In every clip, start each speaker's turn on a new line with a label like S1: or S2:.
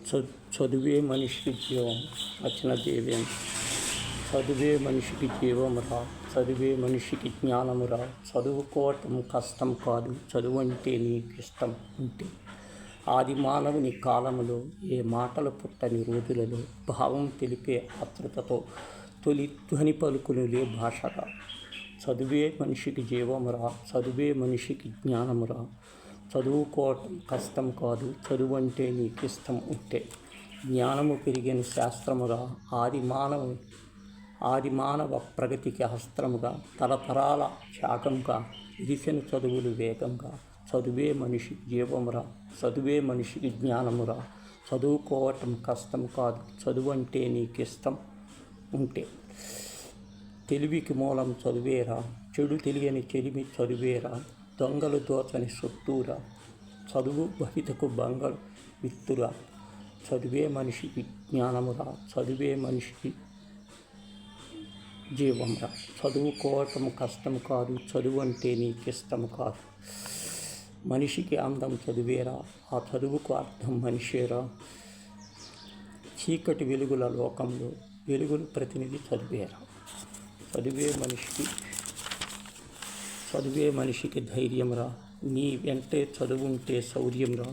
S1: చదువే మనిషికి జీవం. రచన దేవేంద్ర. చదువే మనిషికి జీవమురా, చదువే మనిషికి జ్ఞానమురా. చదువుకోవటం కష్టం కాదు, చదువంటే నీకిష్టం ఉంటే. ఆది మానవుని కాలములో ఏ మాటలు పుట్టని రోజులలో భావం తెలిపే ఆతృతతో తొలి ధ్వని పలుకునులే భాషగా. చదువే మనిషికి జీవమురా, చదువే మనిషికి జ్ఞానమురా. చదువుకోవటం కష్టం కాదు, చదువంటే నీకిష్టం ఉంటే. జ్ఞానము పెరిగిన శాస్త్రముగా, ఆది మానవ ప్రగతికి అస్త్రముగా, తరతరాల త్యాగంగా విరిసిన చదువులు వేగంగా. చదువే మనిషికి జీవమురా, చదువే మనిషికి జ్ఞానమురా. చదువుకోవటం కష్టం కాదు, చదువంటే నీకిష్టం ఉంటే. తెలివికి మూలం చదువేరా, చెడు తెలియని చెలిమి చదువేరా. దొంగలు దోచని సొత్తూరా, చదువు భవితకు బంగారు విత్తురా. చదువే మనిషికి జ్ఞానమురా, చదువే మనిషికి జీవంరా. చదువుకోవటం కష్టం కాదు, చదువు అంటే నీకిష్టం కాదు. మనిషికి అందం చదువేరా, ఆ చదువుకు అర్థం మనిషేరా. చీకటి వెలుగుల లోకంలో వెలుగుల ప్రతినిధి చదివేరా. చదువే మనిషికి ధైర్యంరా. నీ వెంటే చదువుంటే శౌర్యంరా.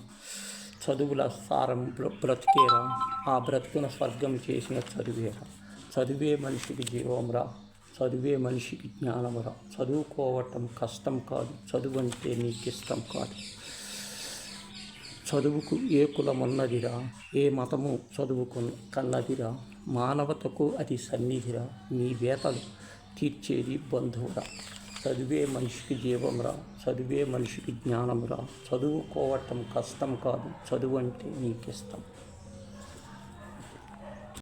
S1: చదువుల సారం బ్రతికేరా, ఆ బ్రతుకున స్వర్గం చేసిన చదివేరా. చదువే మనిషికి జీవంరా, చదువే మనిషికి జ్ఞానమురా. చదువుకోవటం కష్టం కాదు, చదువంటే నీకిష్టం కాదు. చదువుకు ఏ కులమున్నదిరా, ఏ మతము చదువుకు కన్నదిరా. మానవతకు అది సన్నిధిరా, నీ వేతలు తీర్చేది బంధువురా. చదువే మనిషికి జీవంరా, చదువే మనిషికి జ్ఞానమురా. చదువుకోవటం కష్టం కాదు, చదువంటే నీకిష్టం.